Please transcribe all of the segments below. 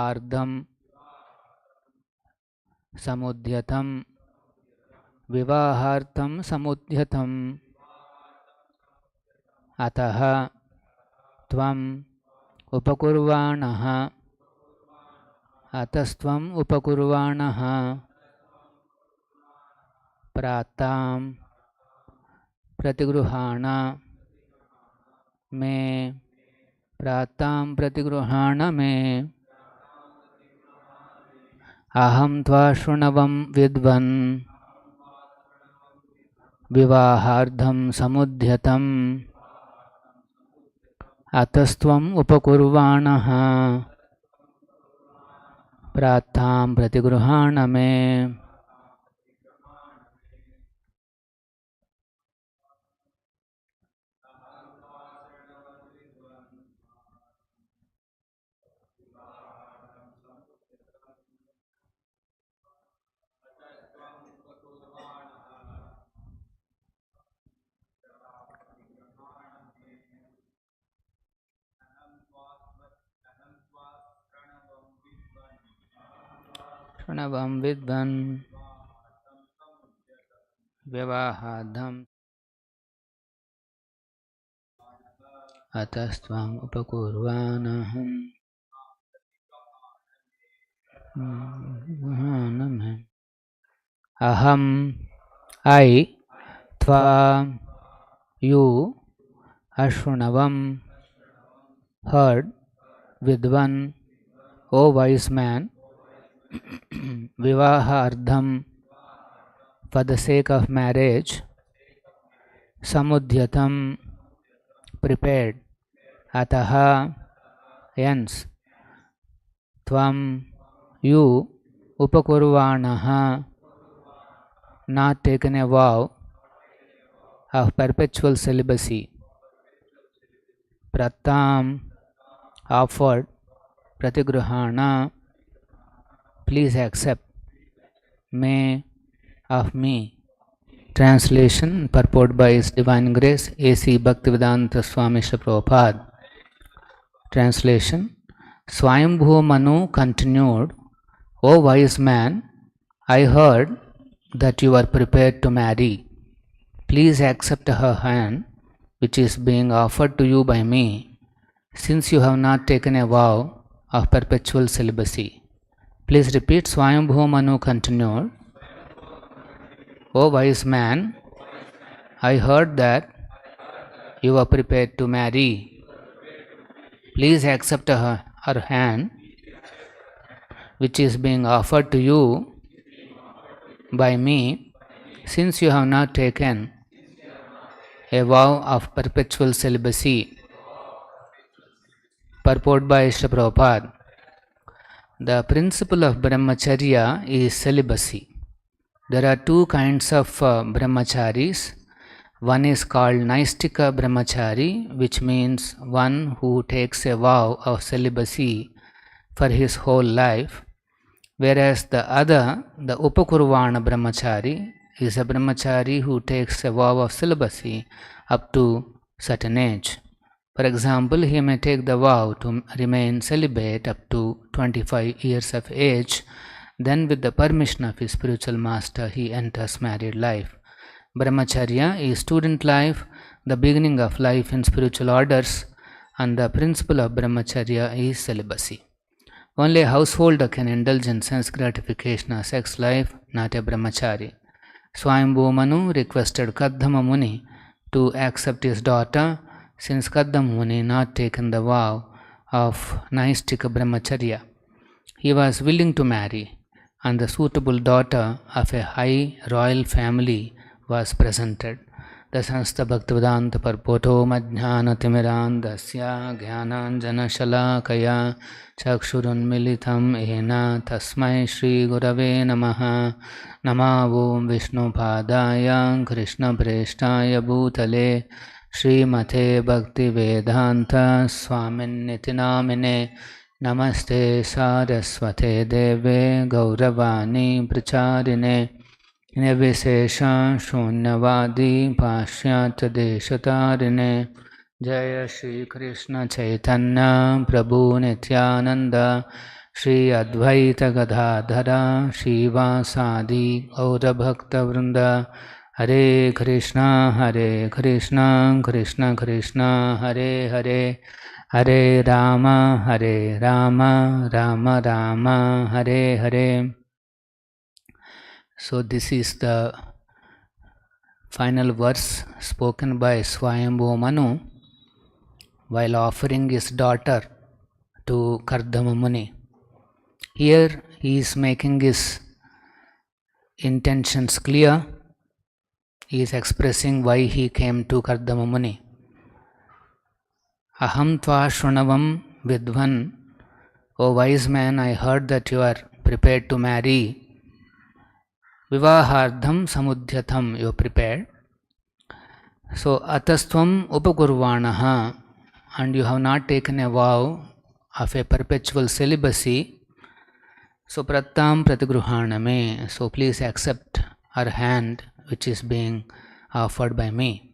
आर्धं समुद्यतं विवाहार्थं समुद्यतम् अतः त्वम् उपकुर्वाणः अतस्त्वम् उपकुर्वाणः प्रातां प्रतिगृहाण मे प्रातां प्रतिगृहाण मे अहं त्वा शृणवं विद्वन् विवाहार्थं समुद्यतम् अतस्त्वम् उपकुर्वाणः प्रातां प्रतिगृहाण मे शृणवं विद्वन् विवाहार्थं अतस्त्वम् उपकुर्वाणः अहं I त्वा you अशृणवं heard विद्वान् O wise man vivahaardham for the sake of marriage samudhyatam prepared ataha hence tvam you upakurvanaha not taken a vow of perpetual celibacy pratam offered pratigrahana please accept may of me. Translation purport by His Divine Grace A.C. Bhaktivedanta Swamy Prabhupada. Translation Svāyambhuva Manu continued, O wise man, I heard that you are prepared to marry. Please accept her hand which is being offered to you by me, since you have not taken a vow of perpetual celibacy. Please repeat. Svāyambhuva Manu continued, O wise man, I heard that you are prepared to marry. Please accept her hand which is being offered to you by me, since you have not taken a vow of perpetual celibacy. Purport by Srila Prabhupada. The principle of Brahmacharya is celibacy. There are two kinds of brahmacharis. One is called Naistika Brahmachari, which means one who takes a vow of celibacy for his whole life, whereas the other, the Upakurvana Brahmachari, is a Brahmachari who takes a vow of celibacy up to certain age. For example, he may take the vow to remain celibate up to 25 years of age. Then with the permission of his spiritual master, he enters married life. Brahmacharya is student life, the beginning of life in spiritual orders, and the principle of Brahmacharya is celibacy. Only a householder can indulge in sense gratification or sex life, not a brahmachari. Svāyambhuva Manu requested Kaddama Muni to accept his daughter, since Kaddama Muni not taken the vow of Naistika Brahmacharya. He was willing to marry, and the suitable daughter of a high royal family was presented. The Sanstha Bhaktivedanta Parpoto Madhyana Timirandasya Jnananjana Shalakaya Chakshurunmilitam Ena Tasmai Shri Gurave Namaha. Namo Vishnu Padaya Krishna Preshtaya Bhutale Srimate Bhaktivedanta Swaminiti Namine. Namaste Saraswate Deve Gauravani Pracharine Nirvishesha Shunyavadi Pashyata Deshatarine. Jaya Shri Krishna Chaitanya Prabhu Nityananda Shri Advaita Gadadhara Shivasadi Gaura Bhakta Vrinda Hare Krishna Krishna Krishna Hare Hare Hare Rama Rama Rama Hare Hare. So this is the final verse spoken by Svāyambhuva Manu while offering his daughter to Kardama Muni. Here he is making his intentions clear. He is expressing why he came to Kardama Muni. Aham tva shrunavam vidvan. O wise man, I heard that you are prepared to marry. Vivahardham samudhyatam, you are prepared. So atastvam upakurvanaha, and you have not taken a vow of a perpetual celibacy. So prattam pratigruhaname, so please accept her hand which is being offered by me.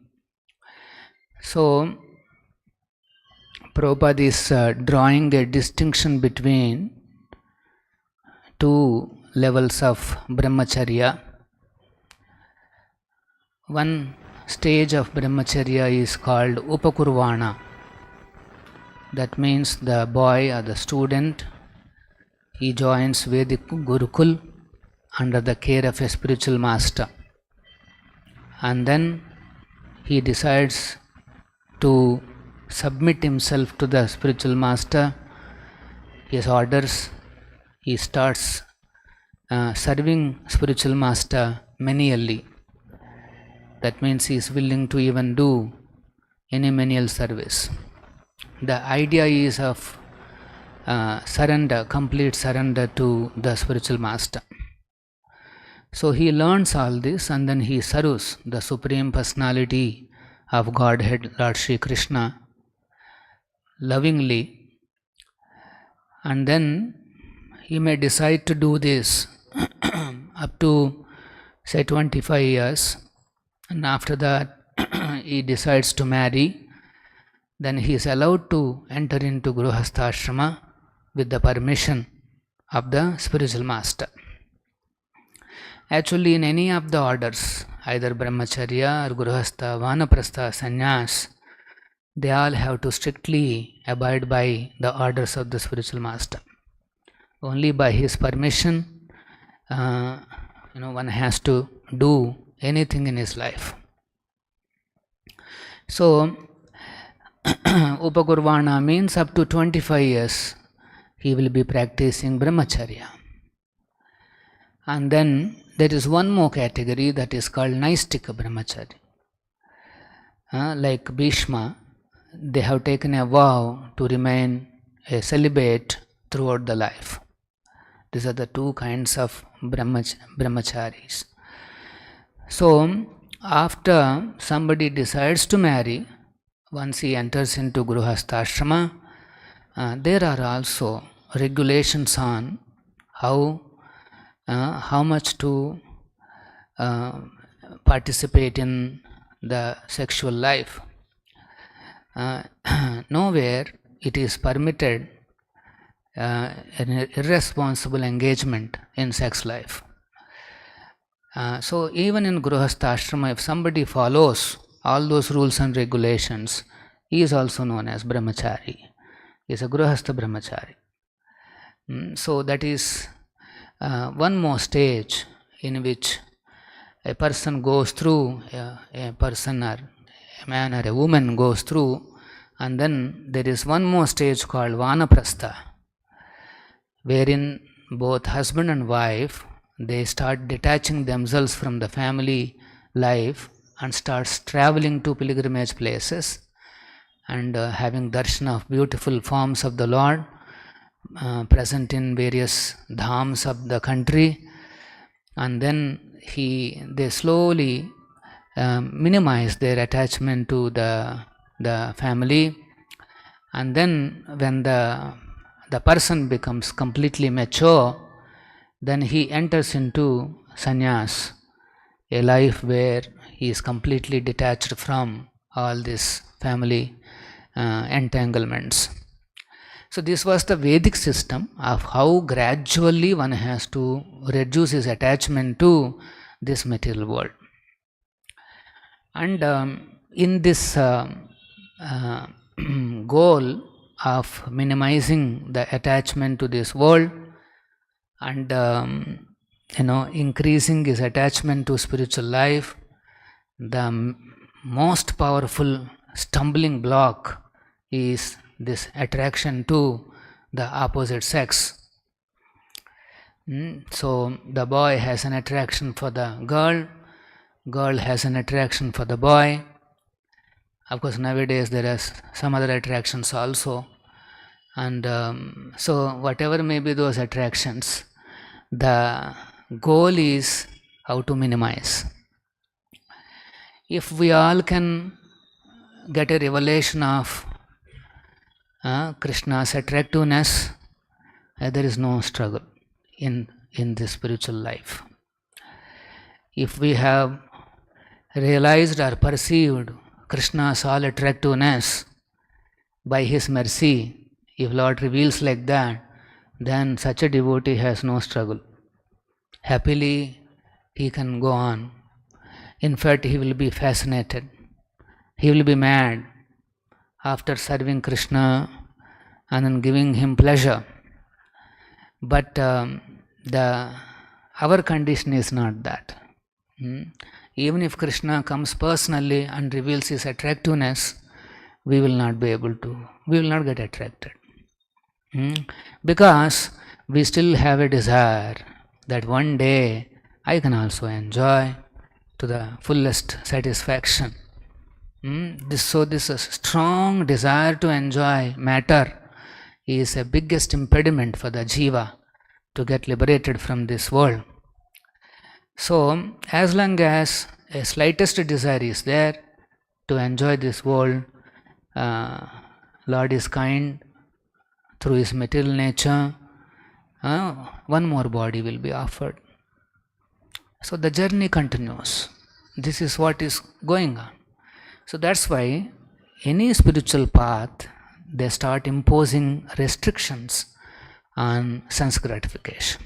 So Prabhupada is drawing a distinction between two levels of Brahmacharya. One stage of Brahmacharya is called Upakurvana. That means the boy or the student, he joins Vedic Gurukul under the care of a spiritual master. And then he decides to submit himself to the spiritual master, his orders. He starts serving spiritual master menially. That means he is willing to even do any menial service. The idea is of surrender, complete surrender to the spiritual master. So he learns all this and then he serves the Supreme Personality of Godhead, Lord Shri Krishna, lovingly. And then he may decide to do this up to say 25 years, and after that he decides to marry. Then he is allowed to enter into Grihastha Ashrama with the permission of the spiritual master. Actually, in any of the orders, either Brahmacharya or Grihastha, Vanaprastha, Sannyas, they all have to strictly abide by the orders of the spiritual master. Only by his permission, one has to do anything in his life. So, Upakurvana means up to 25 years he will be practicing Brahmacharya. And then there is one more category that is called Naistika Brahmacharya. Like Bhishma, they have taken a vow to remain a celibate throughout the life. These are the two kinds of brahmacharis. So, after somebody decides to marry, once he enters into Grihastha Ashrama, there are also regulations on how much to participate in the sexual life. Nowhere it is permitted an irresponsible engagement in sex life. So even in Grihastha Ashrama, if somebody follows all those rules and regulations, he is also known as Brahmachari. He is a Grihastha Brahmachari. So that is one more stage in which a person goes through, a person or a man or a woman goes through, and then there is one more stage called Vanaprastha, wherein both husband and wife, they start detaching themselves from the family life and starts traveling to pilgrimage places and having darshan of beautiful forms of the Lord present in various dhams of the country. And then they slowly minimize their attachment to the family. And then when the person becomes completely mature, then he enters into sannyas, a life where he is completely detached from all these family entanglements. So this was the Vedic system of how gradually one has to reduce his attachment to this material world. And in this goal of minimizing the attachment to this world and increasing his attachment to spiritual life, the most powerful stumbling block is this attraction to the opposite sex. So the boy has an attraction for the girl has an attraction for the boy. Of course, nowadays there are some other attractions also. And so whatever may be those attractions, the goal is how to minimize. If we all can get a revelation of Krishna's attractiveness, there is no struggle in this spiritual life. If we have realized or perceived Krishna's all attractiveness by his mercy, if Lord reveals like that, then such a devotee has no struggle. Happily he can go on. In fact, he will be fascinated. He will be mad after serving Krishna and then giving him pleasure. But our condition is not that. Even if Krishna comes personally and reveals his attractiveness, we will not get attracted. Because we still have a desire that one day I can also enjoy to the fullest satisfaction. This strong desire to enjoy matter is a biggest impediment for the jiva to get liberated from this world. So, as long as a slightest desire is there to enjoy this world, Lord is kind through his material nature, one more body will be offered. So the journey continues. This is what is going on. So that's why any spiritual path, they start imposing restrictions on sense gratification,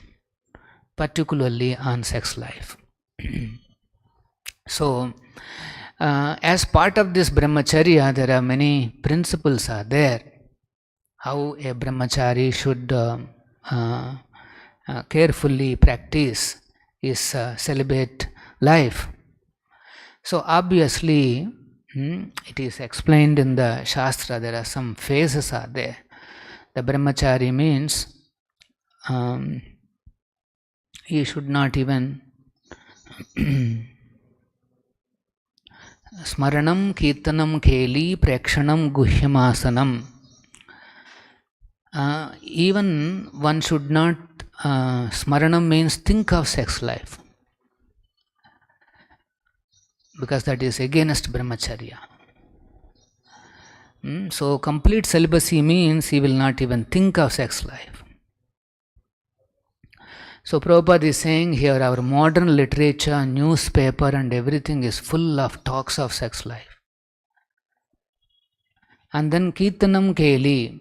particularly on sex life. So as part of this Brahmacharya, there are many principles are there, how a Brahmachari should carefully practice his celibate life. So obviously, it is explained in the Shastra, there are some phases are there. The Brahmachari means he should not even Smaranam, Kirtanam, Keli, Prekshanam, Guhyamasanam. Even one should not, Smaranam means think of sex life, because that is against Brahmacharya. So complete celibacy means he will not even think of sex life. So Prabhupada is saying here, our modern literature, newspaper and everything is full of talks of sex life. And then Kirtanam Keli,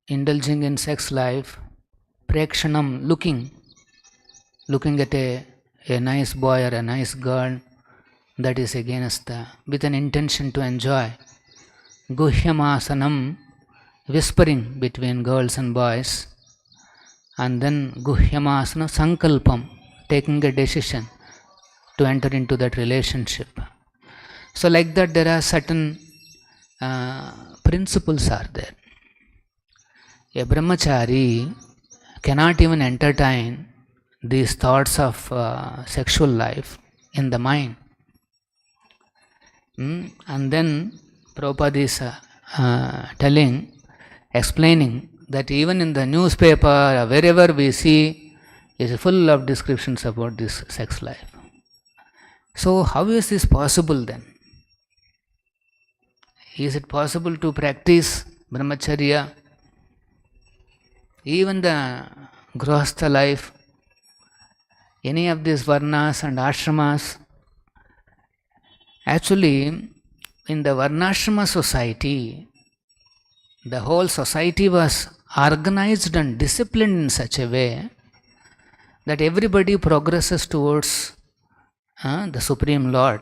indulging in sex life, Prekshanam, looking at a nice boy or a nice girl, that is against with an intention to enjoy. Guhyamasanam, whispering between girls and boys. And then Guhyamasana Sankalpam, taking a decision to enter into that relationship. So like that, there are certain principles are there. A Brahmachari cannot even entertain these thoughts of sexual life in the mind. And then Prabhupada is explaining that even in the newspaper, wherever we see, is full of descriptions about this sex life. So how is this possible then? Is it possible to practice Brahmacharya, even the Grihastha life, any of these Varnas and Ashramas? Actually, in the Varnashrama society, The whole society was organized and disciplined in such a way that everybody progresses towards the Supreme Lord,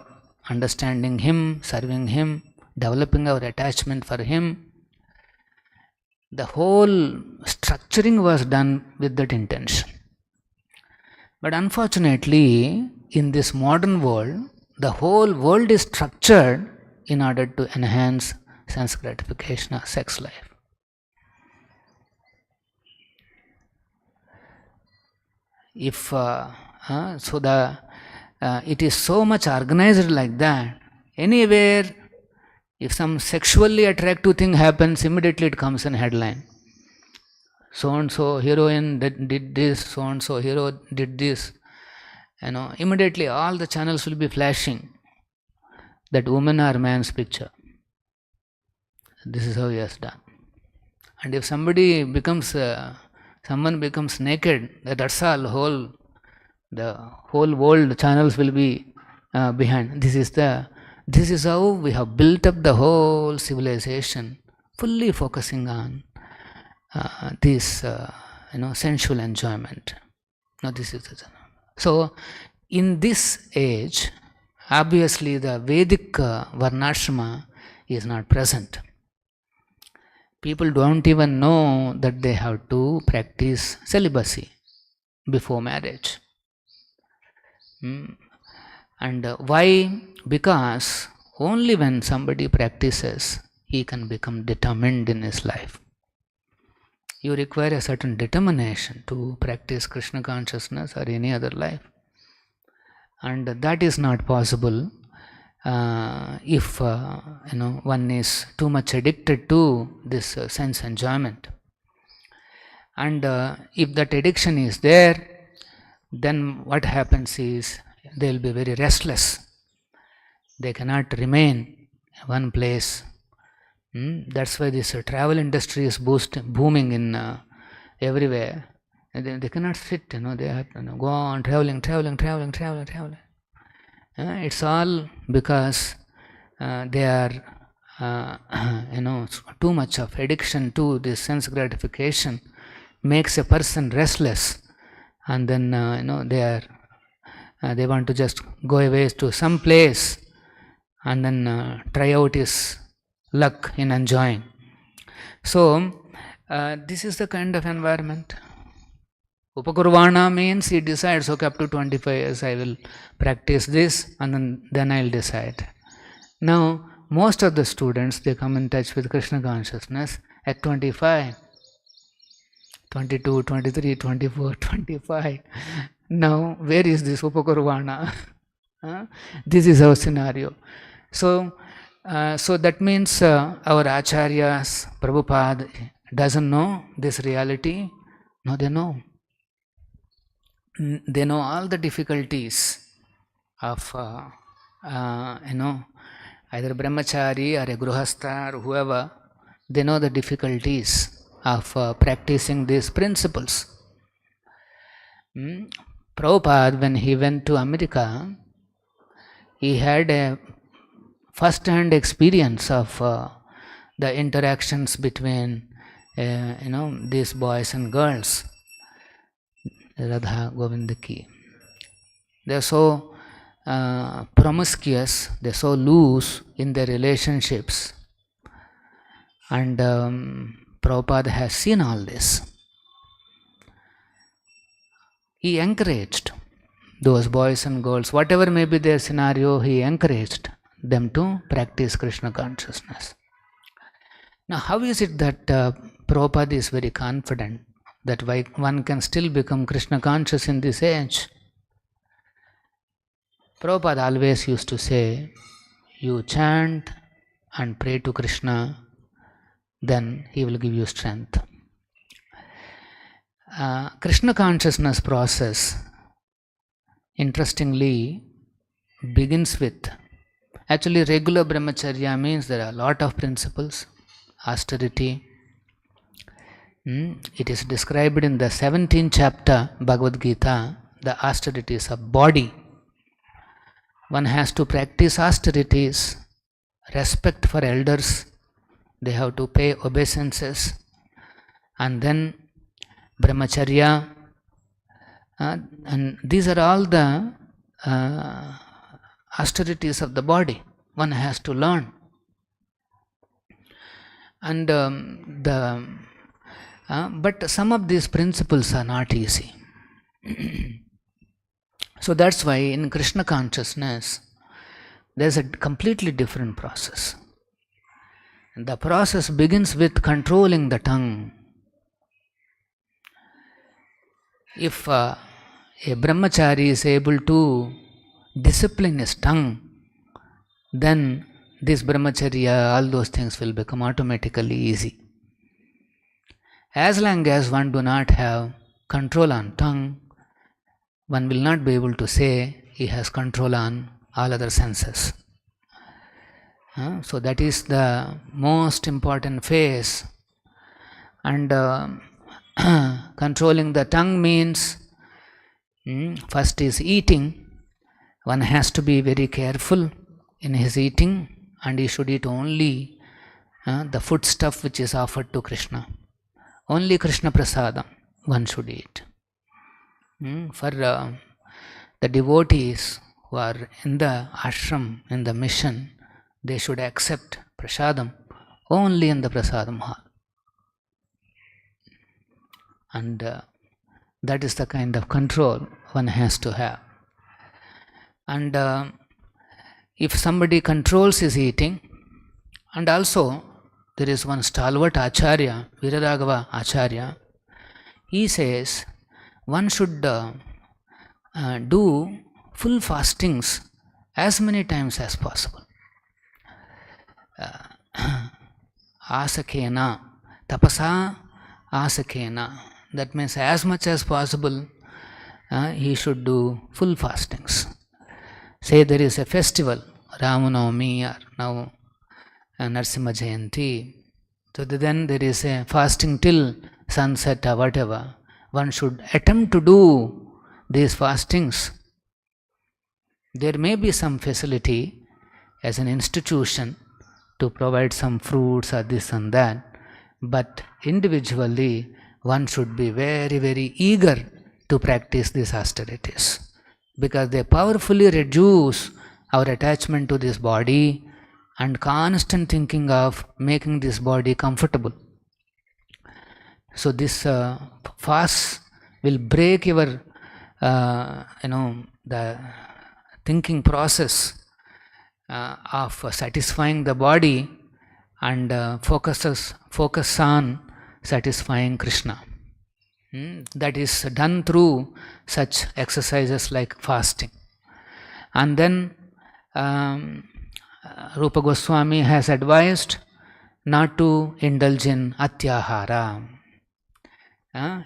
understanding Him, serving Him, developing our attachment for Him. The whole structuring was done with that intention. But unfortunately, in this modern world, the whole world is structured in order to enhance sense gratification or sex life. If it is so much organized like that, anywhere if some sexually attractive thing happens, immediately it comes in headline. So and so heroine did this, so and so hero did this. Immediately all the channels will be flashing that woman or man's picture. This is how he has done. And if somebody becomes someone becomes naked, that's all. The whole world channels will be behind. This is how we have built up the whole civilization, fully focusing on this sensual enjoyment. Now this is so. In this age, obviously the Vedic Varnashrama is not present. People don't even know that they have to practice celibacy before marriage. And why? Because only when somebody practices, he can become determined in his life. You require a certain determination to practice Krishna consciousness or any other life. And that is not possible if one is too much addicted to this sense enjoyment. And if that addiction is there, then what happens is they will be very restless. They cannot remain in one place. That's why this travel industry is booming in everywhere. They cannot sit, they have to go on traveling. It's all because they are, too much of addiction to this sense gratification makes a person restless, and then they want to just go away to some place and then try out his luck in enjoying. So this is the kind of environment. Upakurvana means he decides, okay, up to 25 years I will practice this, and then I'll decide. Now, most of the students, they come in touch with Krishna consciousness at 25, 22, 23, 24, 25. Now, where is this Upakurvana? This is our scenario. So that means our Acharyas, Prabhupada doesn't know this reality. No, they know. They know all the difficulties of either brahmachari or a gruhastha or whoever. They know the difficulties of practicing these principles. Prabhupada, when he went to America, he had a first-hand experience of the interactions between these boys and girls. Radha Govindaki. They are so promiscuous, they are so loose in their relationships, and Prabhupada has seen all this. He encouraged those boys and girls, whatever may be their scenario, he encouraged them to practice Krishna consciousness. Now, how is it that Prabhupada is very confident that one can still become Krishna conscious in this age? Prabhupada always used to say, you chant and pray to Krishna, then he will give you strength. Krishna consciousness process, interestingly, begins with, actually regular Brahmacharya means there are a lot of principles, austerity. It is described in the 17th chapter Bhagavad Gita, the austerities of body. One has to practice austerities, respect for elders, they have to pay obeisances, and then Brahmacharya, and these are all the austerities of the body one has to learn. And but some of these principles are not easy. So that's why in Krishna consciousness there's a completely different process. And the process begins with controlling the tongue. If a brahmachari is able to discipline his tongue, then this brahmacharya, all those things will become automatically easy. As long as one do not have control on tongue, one will not be able to say he has control on all other senses. So that is the most important phase. And controlling the tongue means first is eating. One has to be very careful in his eating, and he should eat only the food stuff which is offered to Krishna. Only Krishna prasadam one should eat. For the devotees who are in the ashram, in the mission, they should accept prasadam only in the prasadam hall. And that is the kind of control one has to have. And if somebody controls his eating, and also there is one stalwart Acharya, Viraraghava Acharya, he says one should do full fastings as many times as possible. Asakena, tapasa asakena. That means as much as possible he should do full fastings. Say there is a festival, Ramanavami or now Narasimha Jayanti. So then there is a fasting till sunset or whatever. One should attempt to do these fastings. There may be some facility as an institution to provide some fruits or this and that, but individually one should be very, very eager to practice these austerities, because they powerfully reduce our attachment to this body and constant thinking of making this body comfortable. So this fast will break your the thinking process of satisfying the body and focus on satisfying Krishna. That is done through such exercises like fasting. And then Rupa Goswami has advised not to indulge in atyahara.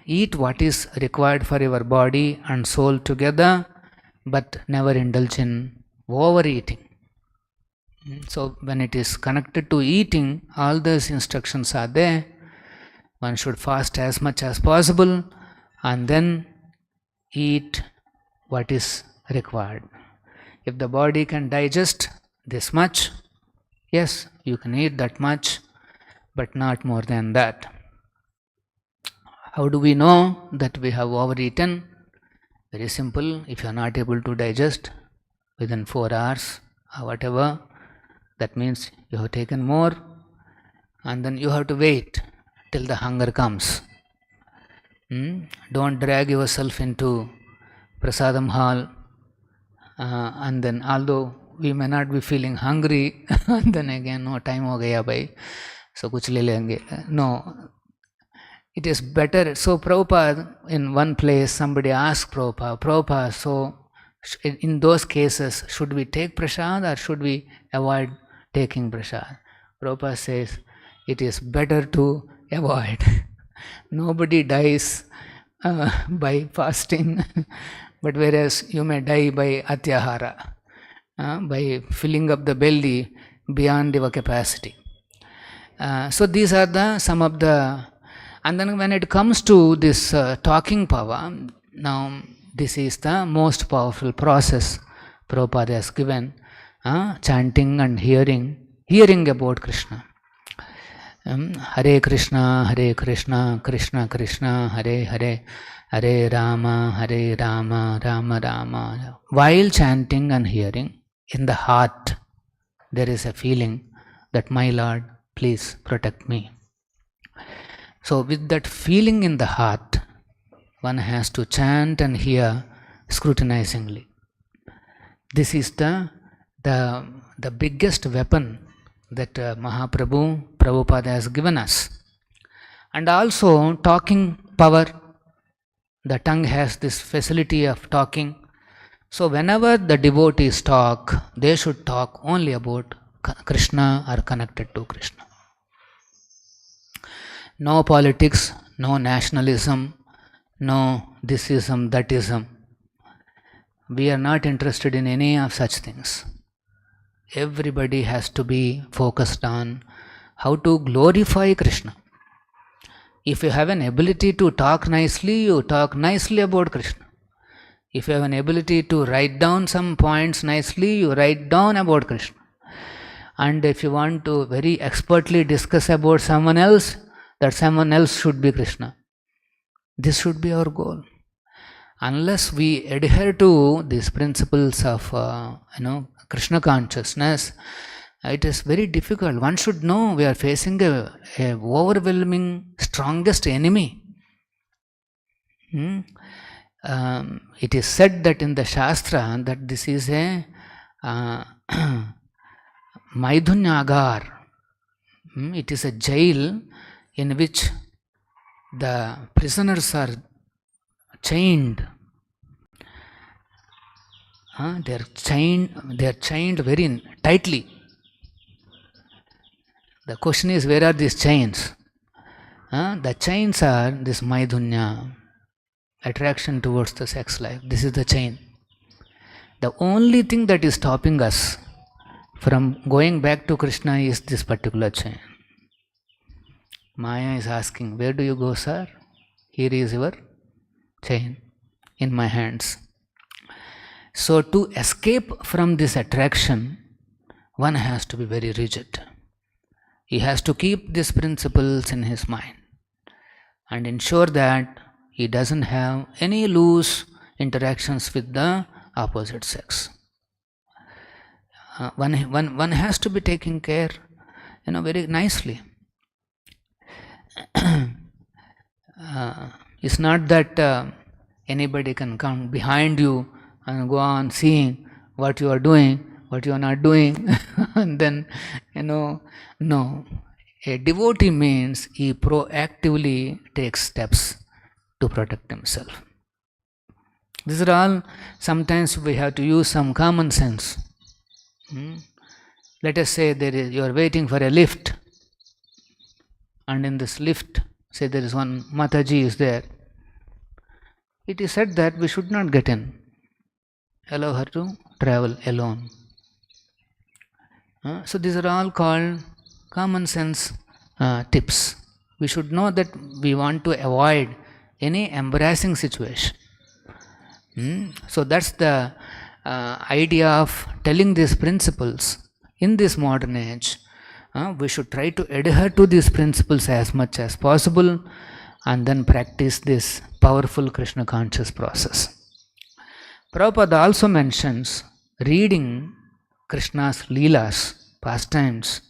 Eat what is required for your body and soul together, but never indulge in overeating. So when it is connected to eating, all those instructions are there. One should fast as much as possible and then eat what is required. If the body can digest this much, yes, you can eat that much, but not more than that. How do we know that we have overeaten? Very simple. If you are not able to digest within 4 hours or whatever, that means you have taken more, and then you have to wait till the hunger comes. Don't drag yourself into prasadam hall, and then although we may not be feeling hungry, and then again, no, time ho gaya bhai, so kuch le lenge. No, it is better. So Prabhupada, in one place, somebody asked Prabhupada, so in those cases, should we take prasad or should we avoid taking prasad? Prabhupada says, it is better to avoid. Nobody dies by fasting, but whereas you may die by atyahara, by filling up the belly beyond your capacity. So these are some of the. And then when it comes to this talking power, now this is the most powerful process Prabhupada has given, chanting and hearing about Krishna. Hare Krishna, Krishna Krishna, Hare Hare, Hare Rama, Rama Rama. While chanting and hearing, in the heart, there is a feeling that my Lord, please protect me. So with that feeling in the heart, one has to chant and hear scrutinizingly. This is the biggest weapon that Prabhupada has given us. And also talking power. The tongue has this facility of talking. So whenever the devotees talk, they should talk only about Krishna or connected to Krishna. No politics, no nationalism, no thisism, thatism. We are not interested in any of such things. Everybody has to be focused on how to glorify Krishna. If you have an ability to talk nicely, you talk nicely about Krishna. If you have an ability to write down some points nicely, you write down about Krishna. And if you want to very expertly discuss about someone else, that someone else should be Krishna. This should be our goal. Unless we adhere to these principles of Krishna consciousness, it is very difficult. One should know we are facing a overwhelming, strongest enemy. It is said that in the Shastra that this is a Maidhunyagar. It is a jail in which the prisoners are chained. They are chained very tightly. The question is, where are these chains? The chains are this Maidhunya, attraction towards the sex life. This is the chain. The only thing that is stopping us from going back to Krishna is this particular chain. Maya is asking, where do you go, sir? Here is your chain in my hands. So to escape from this attraction, one has to be very rigid. He has to keep these principles in his mind and ensure that he doesn't have any loose interactions with the opposite sex. One has to be taking care, very nicely. It's not that anybody can come behind you and go on seeing what you are doing, what you are not doing, and then, no. A devotee means he proactively takes steps to protect himself. These are all, sometimes we have to use some common sense. Let us say you are waiting for a lift, and in this lift, say there is one Mataji is there. It is said that we should not get in. Allow her to travel alone. So these are all called common sense tips. We should know that we want to avoid any embarrassing situation. So that's the idea of telling these principles. In this modern age, we should try to adhere to these principles as much as possible and then practice this powerful Krishna conscious process. Prabhupada also mentions reading Krishna's Leelas, pastimes.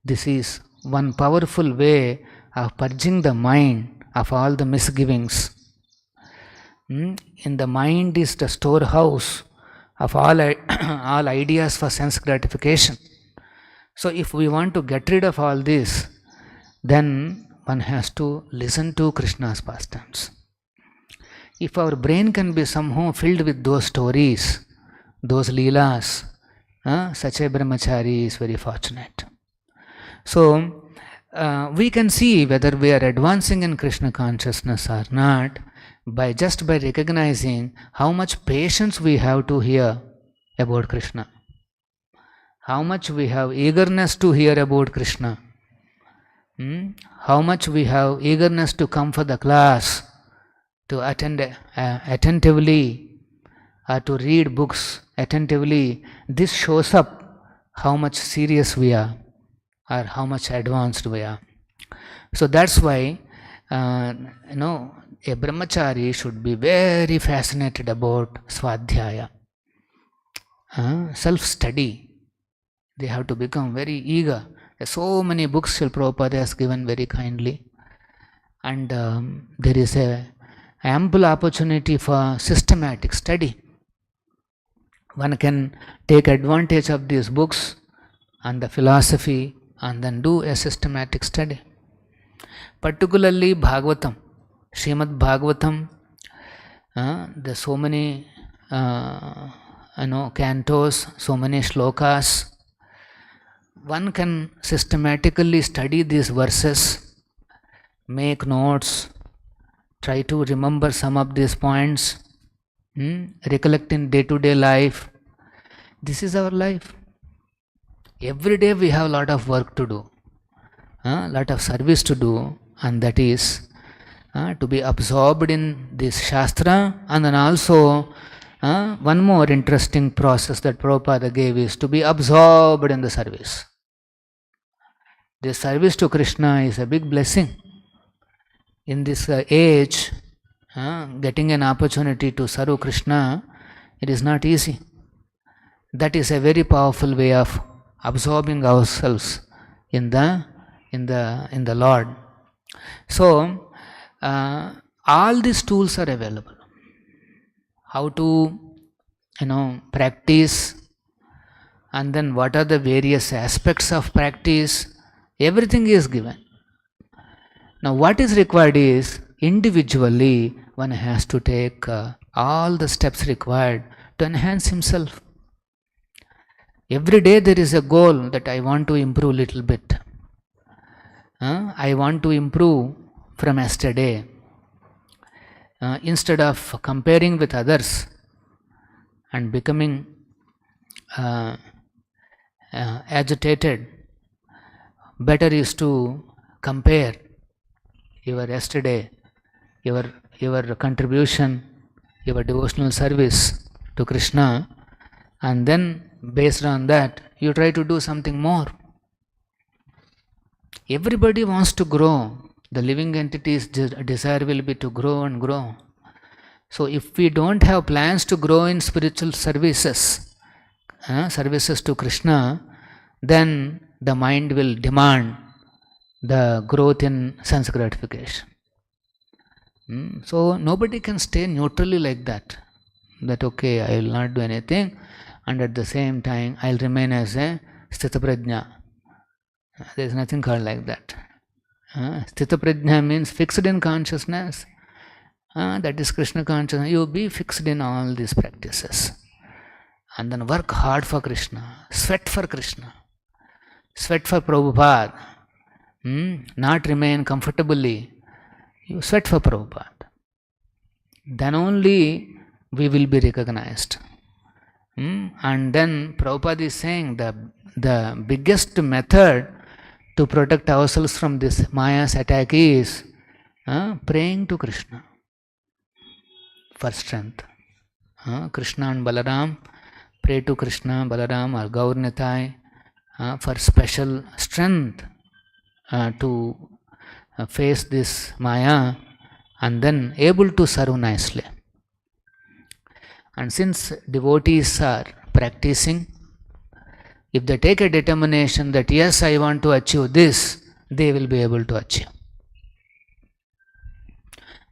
This is one powerful way of purging the mind of all the misgivings. In the mind is the storehouse of all ideas for sense gratification. So if we want to get rid of all this, then one has to listen to Krishna's pastimes. If our brain can be somehow filled with those stories, those Leelas, such a Brahmachari is very fortunate. So we can see whether we are advancing in Krishna consciousness or not by recognizing how much patience we have to hear about Krishna, how much we have eagerness to hear about Krishna, how much we have eagerness to come for the class, to attend attentively, or to read books attentively. This shows up how much serious we are or how much advanced we are. So that's why a brahmachari should be very fascinated about swadhyaya, self-study. They have to become very eager. There's so many books Srila Prabhupada has given very kindly, and there is a ample opportunity for systematic study. One can take advantage of these books and the philosophy and then do a systematic study. Particularly Bhagavatam, Srimad Bhagavatam, there's so many cantos, so many shlokas. One can systematically study these verses, make notes, try to remember some of these points, recollect in day-to-day life. This is our life. Every day we have a lot of work to do, lot of service to do, and that is to be absorbed in this Shastra. And then also one more interesting process that Prabhupada gave is to be absorbed in the service. This service to Krishna is a big blessing. In this age, getting an opportunity to serve Krishna, it is not easy. That is a very powerful way of absorbing ourselves in the Lord. So all these tools are available. How to practice, and then what are the various aspects of practice, everything is given. Now what is required is individually one has to take all the steps required to enhance himself. Every day there is a goal that I want to improve little bit. I want to improve from yesterday. Instead of comparing with others and becoming agitated, better is to compare your yesterday, your contribution, your devotional service to Krishna, and then based on that you try to do something more. Everybody wants to grow. The living entity's desire will be to grow and grow. So if we don't have plans to grow in spiritual services, services to Krishna, then the mind will demand the growth in sense gratification. So nobody can stay neutrally like that. That okay, I will not do anything, and at the same time I will remain as a sthita prajna. There is nothing called like that. Sthita prajna means fixed in consciousness. That is Krishna consciousness. You be fixed in all these practices, and then work hard for Krishna, sweat for Krishna, sweat for Prabhupada. Not remain comfortably. You sweat for Prabhupada. Then only we will be recognized. And then Prabhupada is saying the biggest method to protect ourselves from this Maya's attack is praying to Krishna for strength. Krishna and Balaram, pray to Krishna, Balaram or Gaur Nitai for special strength to face this Maya, and then able to serve nicely. And since devotees are practicing, if they take a determination that yes, I want to achieve this, they will be able to achieve.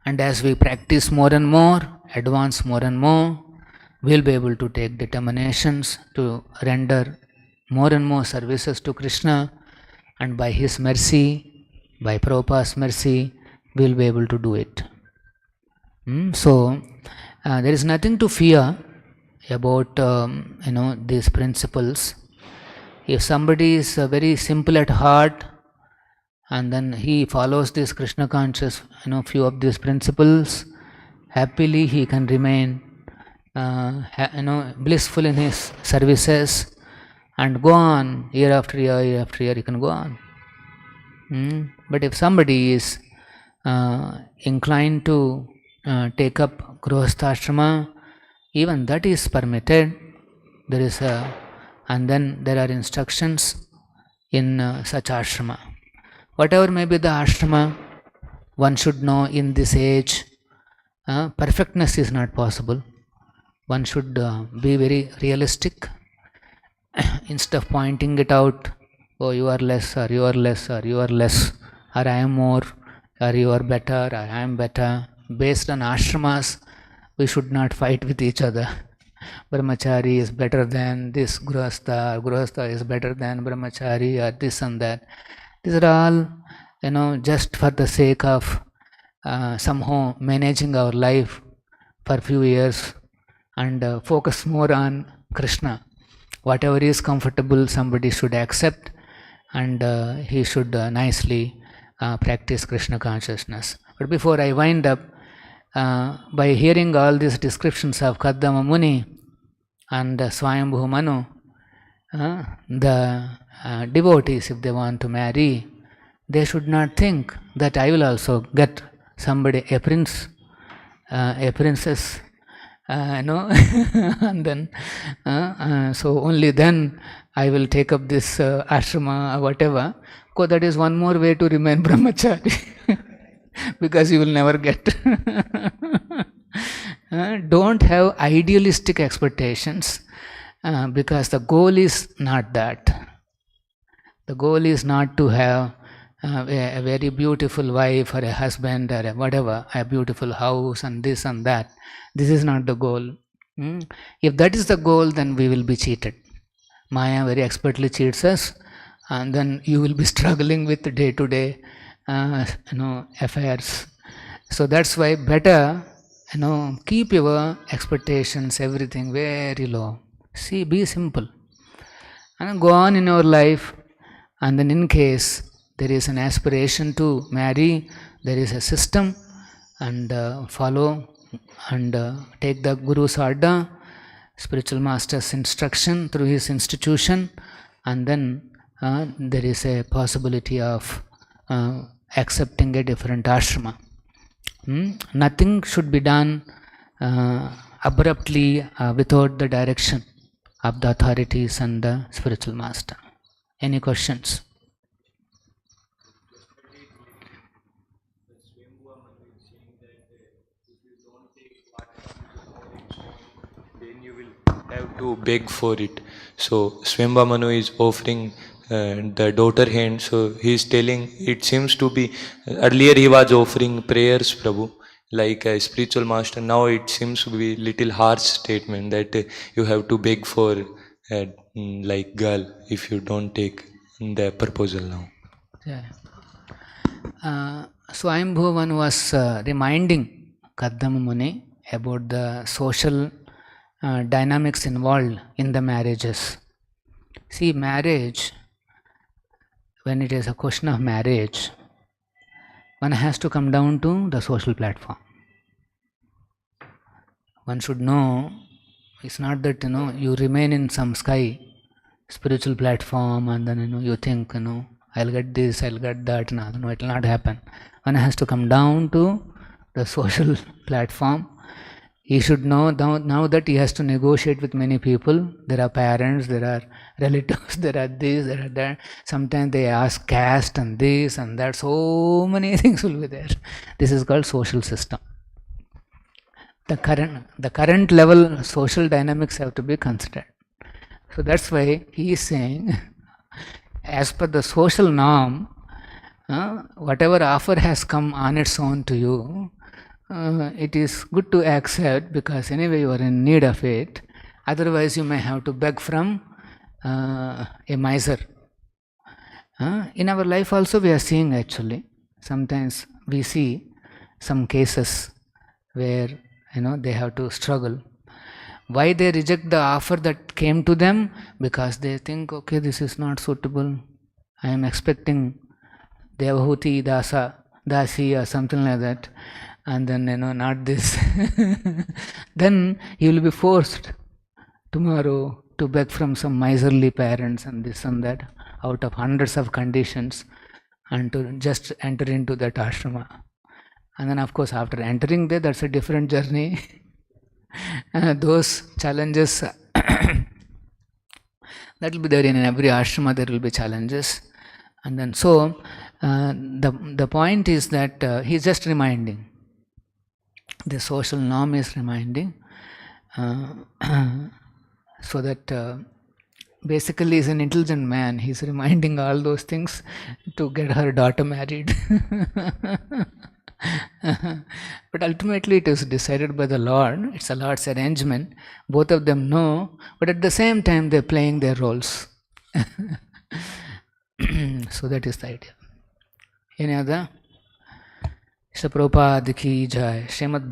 And as we practice more and more, advance more and more, we will be able to take determinations to render more and more services to Krishna, and by His mercy, by Prabhupada's mercy, we will be able to do it. So there is nothing to fear about these principles. If somebody is very simple at heart, and then he follows this Krishna conscious, few of these principles, happily he can remain blissful in his services and go on year after year he can go on. But if somebody is inclined to take up grihastha, even that is permitted. There is and then there are instructions in such ashrama. whatever may be the ashrama, one should know in this age, perfectness is not possible. One should be very realistic. Instead of pointing it out, oh, you are less, or you are less, or you are less, or I am more, or you are better, or I am better. Based on ashramas, we should not fight with each other. Brahmachari is better than this Grihastha, Grihastha is better than Brahmachari, or this and that. These are all, just for the sake of somehow managing our life for a few years and focus more on Krishna. Whatever is comfortable, somebody should accept, and he should nicely practice Krishna consciousness. But before I wind up, by hearing all these descriptions of Kaddama Muni and Svāyambhuva Manu, the devotees, if they want to marry, they should not think that I will also get somebody, a prince, a princess, and then so only then I will take up this ashrama or whatever. Because that is one more way to remain brahmachari. Because you will never get. Don't have idealistic expectations, because the goal is not that. The goal is not to have a very beautiful wife or a husband or whatever, a beautiful house and this and that. This is not the goal. If that is the goal, then we will be cheated. Maya very expertly cheats us, and then you will be struggling with day-to-day affairs. So that's why better, keep your expectations, everything very low. See, be simple, and go on in your life. And then in case there is an aspiration to marry, there is a system, and follow and take the Guru's order, spiritual master's instruction through his institution, and then there is a possibility of accepting a different ashrama. Nothing should be done abruptly without the direction of the authorities and the spiritual master. Any questions? Then you will have to beg for it. So Svāyambhuva Manu is offering the daughter hand. So he is telling, it seems to be, earlier he was offering prayers, Prabhu, like a spiritual master. Now it seems to be little harsh statement that you have to beg for like girl if you don't take the proposal now. Yeah. Swayambhuva Manu was reminding Kaddama Muni about the social dynamics involved in the marriages. See, marriage, when it is a question of marriage, one has to come down to the social platform. One should know, it's not that you remain in some sky spiritual platform and then you think I'll get this, I'll get that. No, it will not happen. One has to come down to the social platform. He should know now that he has to negotiate with many people. There are parents, there are relatives, there are this, there are that. Sometimes they ask caste and this and that. So many things will be there. This is called social system. The current level social dynamics have to be considered. So that's why he is saying, as per the social norm, whatever offer has come on its own to you, it is good to accept, because anyway you are in need of it. Otherwise you may have to beg from a miser. In our life also we are seeing, actually, sometimes we see some cases where they have to struggle. Why they reject the offer that came to them? Because they think, okay, this is not suitable. I am expecting Devahuti, Dasa, Dasi or something like that. And then, not this. Then he will be forced tomorrow to beg from some miserly parents and this and that, out of hundreds of conditions, and to just enter into that ashrama. And then, of course, after entering there, that's a different journey. Those challenges, that will be there in every ashrama, there will be challenges. And then, so, The point is that he's just reminding. The social norm is reminding, so that basically he's an intelligent man. He's reminding all those things to get her daughter married. But ultimately it is decided by the Lord. It's the Lord's arrangement. Both of them know, but at the same time they're playing their roles. So that is the idea. Any other? Shri Prabhupada ki jai. Srimad